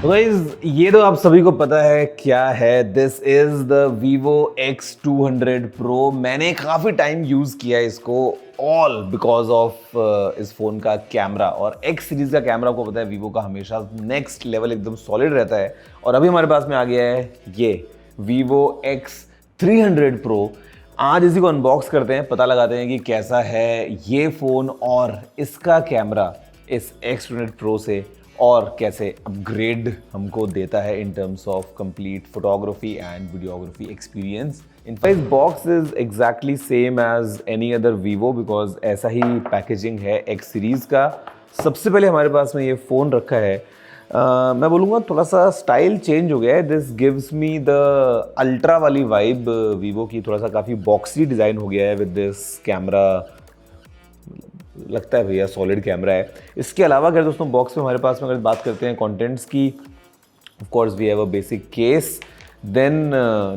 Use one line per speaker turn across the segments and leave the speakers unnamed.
Guys ये तो आप सभी को पता है क्या है। This is the Vivo X200 Pro। मैंने काफ़ी टाइम यूज़ किया है इसको, ऑल बिकॉज ऑफ इस फ़ोन का कैमरा। और X सीरीज़ का कैमरा को पता है Vivo का हमेशा नेक्स्ट लेवल एकदम सॉलिड रहता है। और अभी हमारे पास में आ गया है ये Vivo X300 Pro। आज इसी को अनबॉक्स करते हैं, पता लगाते हैं कि कैसा है ये फ़ोन और इसका कैमरा इस X200 Pro से, और कैसे अपग्रेड हमको देता है in terms of complete photography and videography experience. In fact box is exactly same as any other Vivo because ऐसा ही पैकेजिंग है X सीरीज़ का। सबसे पहले हमारे पास में ये फ़ोन रखा है, मैं बोलूँगा थोड़ा सा स्टाइल चेंज हो गया है। This gives me the ultra वाली वाइब Vivo की, थोड़ा सा काफ़ी बॉक्सी डिज़ाइन हो गया है विद दिस कैमरा। लगता है भैया सॉलिड कैमरा है। इसके अलावा अगर दोस्तों बॉक्स में हमारे पास में अगर बात करते हैं कंटेंट्स की, of course we have a basic case, then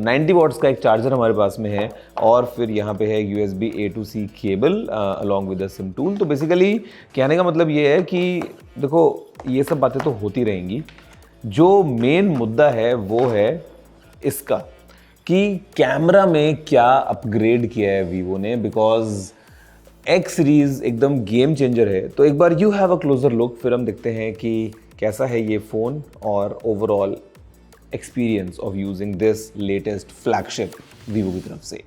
90 watts का एक चार्जर हमारे पास में है, और फिर यहाँ पे है USB A to C cable along with the SIM tool. तो बेसिकली कहने का मतलब ये है कि देखो ये सब बातें तो होती रहेंगी, जो मेन मुद्दा है वो है इसका कि कैमरा में क्या अपग्रेड किया है Vivo ने, बिकॉज X सीरीज़ एकदम गेम चेंजर है। तो एक बार you have a closer look, फिर हम देखते हैं कि कैसा है ये फ़ोन और overall experience of using this latest flagship Vivo की तरफ से।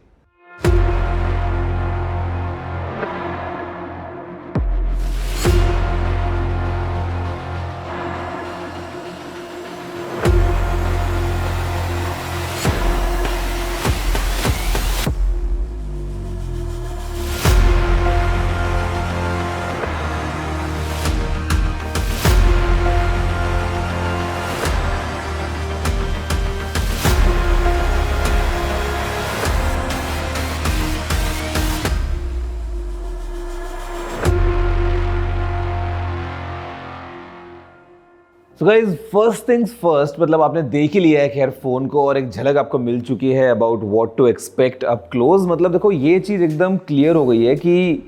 So guys first things first, मतलब आपने देख ही लिया है खैर फ़ोन को, और एक झलक आपको मिल चुकी है about what to expect up close. मतलब देखो ये चीज़ एकदम क्लियर हो गई है कि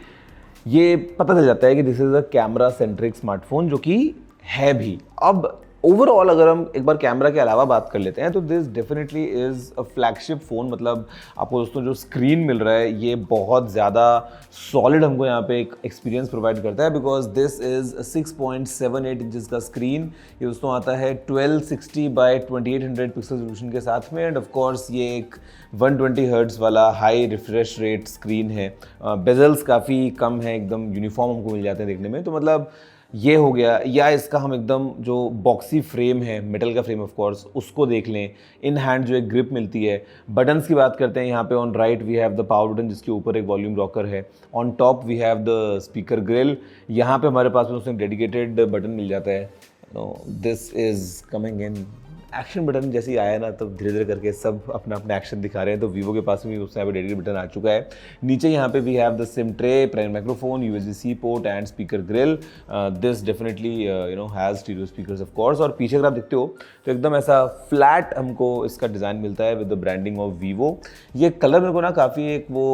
ये पता चल जाता है कि this is a camera centric smartphone, जो कि है भी। अब ओवरऑल अगर हम एक बार कैमरा के अलावा बात कर लेते हैं तो this definitely is a flagship phone. मतलब आपको दोस्तों जो स्क्रीन मिल रहा है ये बहुत ज़्यादा सॉलिड हमको यहाँ पे एक एक्सपीरियंस प्रोवाइड करता है, बिकॉज दिस इज़ 6.78 इंचज़ का स्क्रीन। ये दोस्तों आता है 1260 बाई 2800 पिक्सल रेजोल्यूशन के साथ में, एंड ऑफ कोर्स ये एक 120 हर्ट्ज़ वाला हाई रिफ्रेश रेट स्क्रीन है। बेजल्स काफ़ी कम है, एकदम यूनिफॉर्म हमको मिल जाते हैं देखने में। तो मतलब ये हो गया, या इसका हम एकदम जो बॉक्सी फ्रेम है, मेटल का फ्रेम ऑफ कोर्स, उसको देख लें। इन हैंड जो एक ग्रिप मिलती है। बटन्स की बात करते हैं, यहाँ पे on right we have the power button जिसके ऊपर एक वॉल्यूम रॉकर है। On top we have the speaker grill. यहाँ पे हमारे पास में उसमें डेडिकेटेड बटन मिल जाता है। This is coming in action button जैसे ही आया ना, तो धीरे धीरे करके सब अपना अपना एक्शन दिखा रहे हैं। तो Vivo के पास में भी उससे यहाँ पे डेडिकेटेड बटन आ चुका है। नीचे यहाँ पे we have the SIM tray, primary microphone, USB-C port and speaker grill. This definitely has stereo speakers of course. और पीछे अगर आप देखते हो तो एकदम ऐसा फ्लैट हमको इसका डिज़ाइन मिलता है with the branding of Vivo। ये कलर मेरे को ना काफ़ी एक वो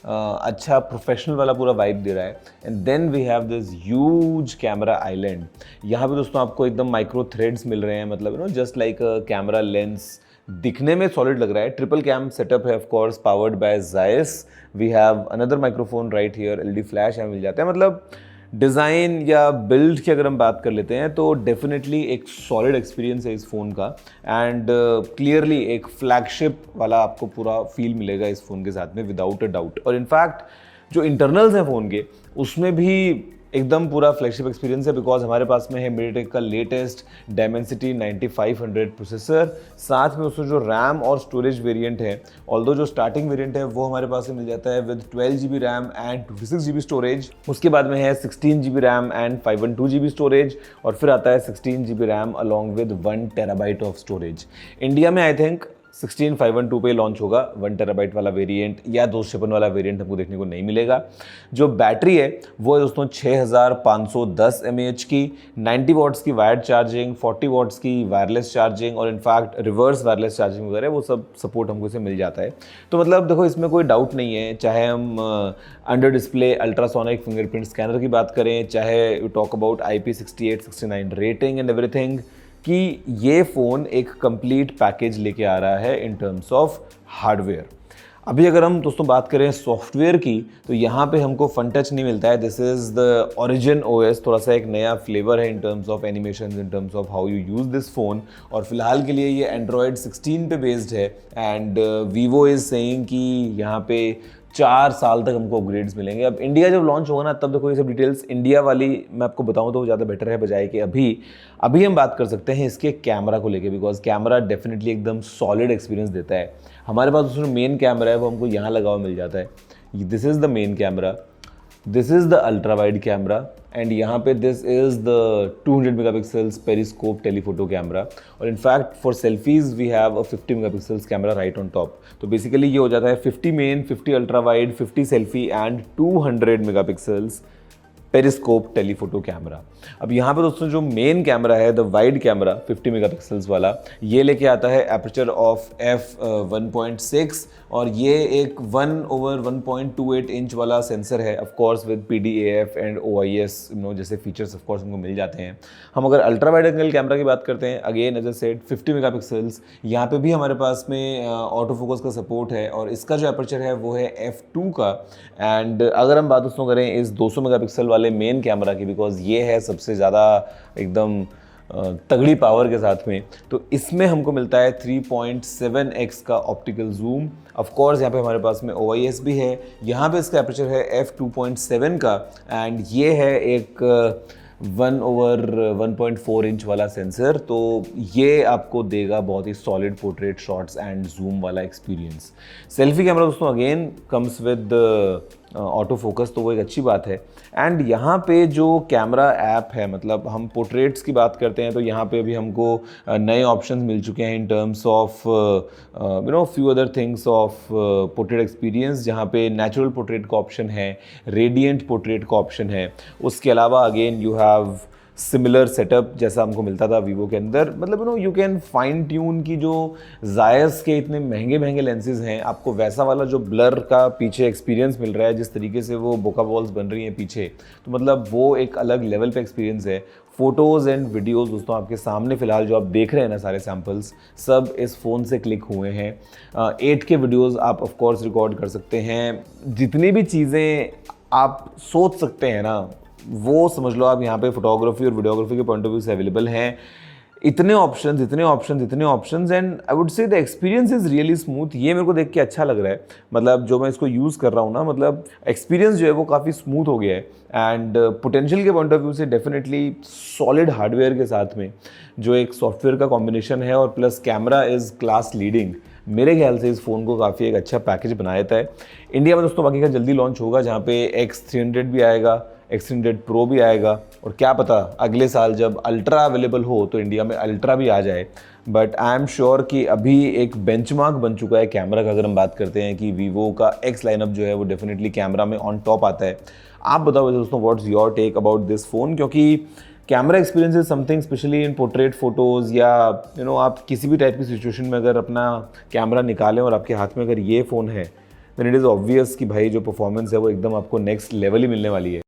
अच्छा प्रोफेशनल वाला पूरा वाइब दे रहा है। And then we have this huge camera island. यहाँ पे दोस्तों आपको एकदम माइक्रो थ्रेड्स मिल रहे हैं, मतलब जस्ट लाइक कैमरा लेंस। दिखने में सॉलिड लग रहा है। ट्रिपल कैम सेटअप है of course, powered by Zeiss। We have another microphone right here, LED flash यहाँ मिल जाता है। मतलब डिज़ाइन या बिल्ड की अगर हम बात कर लेते हैं तो डेफिनेटली एक सॉलिड एक्सपीरियंस है इस फ़ोन का, एंड क्लियरली एक फ्लैगशिप वाला आपको पूरा फील मिलेगा इस फ़ोन के साथ में, विदाउट अ डाउट। और इनफैक्ट जो इंटरनल्स हैं फ़ोन के, उसमें भी एकदम पूरा फ्लैगशिप एक्सपीरियंस है, बिकॉज हमारे पास में है MediaTek का लेटेस्ट Dimensity 9500 प्रोसेसर। साथ में उसमें जो रैम और स्टोरेज वेरिएंट है, ऑल्दो जो स्टार्टिंग वेरिएंट है वो हमारे पास में मिल जाता है with 12 GB RAM and 26 GB storage. उसके बाद में है 16 GB RAM and 512 GB storage, और फिर आता है 16 GB RAM along with 1 TB of storage. India में आई थिंक 16512 पे लॉन्च होगा 1 TB वाला वेरिएंट, या 256 वाला वेरिएंट हमको देखने को नहीं मिलेगा। जो बैटरी है वो है दोस्तों 6510 mAh की, 90 वॉट्स की वायर्ड चार्जिंग, 40 वॉट्स की वायरलेस चार्जिंग, और इनफैक्ट रिवर्स वायरलेस चार्जिंग वगैरह वो सब सपोर्ट हमको इसे मिल जाता है। तो मतलब देखो इसमें कोई डाउट नहीं है, चाहे हम under display ultrasonic fingerprint scanner की बात करें, चाहे talk about IP68-69 rating and everything, कि ये फ़ोन एक कंप्लीट पैकेज लेके आ रहा है इन टर्म्स ऑफ हार्डवेयर। अभी अगर हम दोस्तों बात करें सॉफ्टवेयर की, तो यहाँ पे हमको फन टच नहीं मिलता है। This is the origin OS, थोड़ा सा एक नया फ्लेवर है in terms of animation, in terms of how you use this phone. और फिलहाल के लिए ये एंड्रॉयड 16 पे बेस्ड है एंड वीवो इज़ सेइंग कि यहाँ पे 4 साल तक हमको अपग्रेड्स मिलेंगे। अब इंडिया जब लॉन्च होगा ना, तब देखो ये सब डिटेल्स इंडिया वाली मैं आपको बताऊं तो ज़्यादा बेटर है, बजाय कि अभी हम बात कर सकते हैं इसके कैमरा को लेके, बिकॉज कैमरा डेफिनेटली एकदम सॉलिड एक्सपीरियंस देता है। हमारे पास उसमें मेन कैमरा है, वो हमको यहाँ लगा हुआ मिल जाता है। This is the main camera, this is the ultra wide camera and यहाँ पे this is the 200 megapixels periscope telephoto camera. और in fact for selfies we have a 50 megapixels camera right on top. तो बेसिकली ये हो जाता है 50 main, 50 ultra wide, 50 selfie and 200 megapixels periscope telephoto camera. अब यहाँ पे दोस्तों जो मेन कैमरा है, द वाइड कैमरा 50 मेगापिक्सल्स वाला, ये लेके आता है एपर्चर ऑफ f1.6 और ये एक 1/1.28 इंच वाला सेंसर है, of course with PDAF and OIS जैसे फीचर्स ऑफ कोर्स हमको मिल जाते हैं। हम अगर अल्ट्रा वाइड एंगल कैमरा की बात करते हैं, again as I said 50 megapixels, यहाँ पे भी हमारे पास में ऑटो फोकस का सपोर्ट है और इसका जो एपर्चर है वो है f2 का। एंड अगर हम बात दोस्तों करें इस 200 मेगापिक्सल वाले मेन कैमरा की, बिकॉज ये है सबसे ज़्यादा एकदम तगड़ी पावर के साथ में, तो इसमें हमको मिलता है 3.7x का ऑप्टिकल जूम। ऑफ कोर्स यहाँ पे हमारे पास में OIS भी है। यहाँ पे इसका एपर्चर है f2.7 का एंड ये है एक 1/1.4 इंच वाला सेंसर। तो ये आपको देगा बहुत ही solid portrait shots and zoom वाला एक्सपीरियंस। सेल्फी कैमरा दोस्तों again comes with auto focus, तो वो एक अच्छी बात है। एंड यहाँ पे जो कैमरा ऐप है, मतलब हम पोर्ट्रेट्स की बात करते हैं तो यहाँ पे भी हमको नए ऑप्शंस मिल चुके हैं इन terms of few other things of portrait experience, जहाँ पे नेचुरल पोर्ट्रेट का ऑप्शन है, रेडिएंट पोर्ट्रेट का ऑप्शन है। उसके अलावा again you have similar setup जैसा हमको मिलता था वीवो के अंदर। मतलब यू कैन फाइन ट्यून की जो जायस के इतने महंगे महंगे लेंसेज हैं, आपको वैसा वाला जो ब्लर का पीछे एक्सपीरियंस मिल रहा है, जिस तरीके से वो बोका बॉल्स बन रही हैं पीछे, तो मतलब वो एक अलग लेवल पे एक्सपीरियंस है। फोटोज़ एंड वीडियोज़ दोस्तों आपके सामने फ़िलहाल जो आप देख रहे हैं ना, सारे सैम्पल्स सब इस फ़ोन से क्लिक हुए हैं। 8K वीडियोज़ आप ऑफ कोर्स रिकॉर्ड कर सकते हैं। जितनी भी चीज़ें आप सोच सकते हैं ना, वो समझ लो आप यहाँ पे फोटोग्राफी और वीडियोग्राफी के पॉइंट ऑफ व्यू से अवेलेबल हैं। इतने options and I would say the experience is really smooth. ये मेरे को देख के अच्छा लग रहा है, मतलब जो मैं इसको यूज़ कर रहा हूँ ना, मतलब एक्सपीरियंस जो है वो काफ़ी स्मूथ हो गया है। एंड पोटेंशियल के पॉइंट ऑफ व्यू से डेफिनेटली सॉलिड हार्डवेयर के साथ में जो एक सॉफ्टवेयर का कॉम्बिनेशन है और plus camera is class leading, मेरे ख्याल से इस फ़ोन को काफ़ी एक अच्छा पैकेज बनाया जाता है। इंडिया में दोस्तों बाकी का जल्दी लॉन्च होगा, जहाँ पे X300 भी आएगा, X300 Pro भी आएगा और क्या पता अगले साल जब अल्ट्रा अवेलेबल हो तो इंडिया में अल्ट्रा भी आ जाए। बट आई एम श्योर कि अभी एक बेंचमार्क बन चुका है कैमरा का। अगर हम बात करते हैं कि वीवो का X लाइनअप जो है वो डेफिनेटली कैमरा में ऑन टॉप आता है। आप बताओ दोस्तों what's your take about this phone, क्योंकि camera experience is something specially in portrait photos या आप किसी भी टाइप की सिचुएशन में अगर अपना कैमरा निकालें और आपके हाथ में अगर ये फ़ोन है, देन इट इज़ ऑब्वियस कि भाई जो परफॉर्मेंस है वो एकदम आपको नेक्स्ट लेवल ही मिलने वाली है।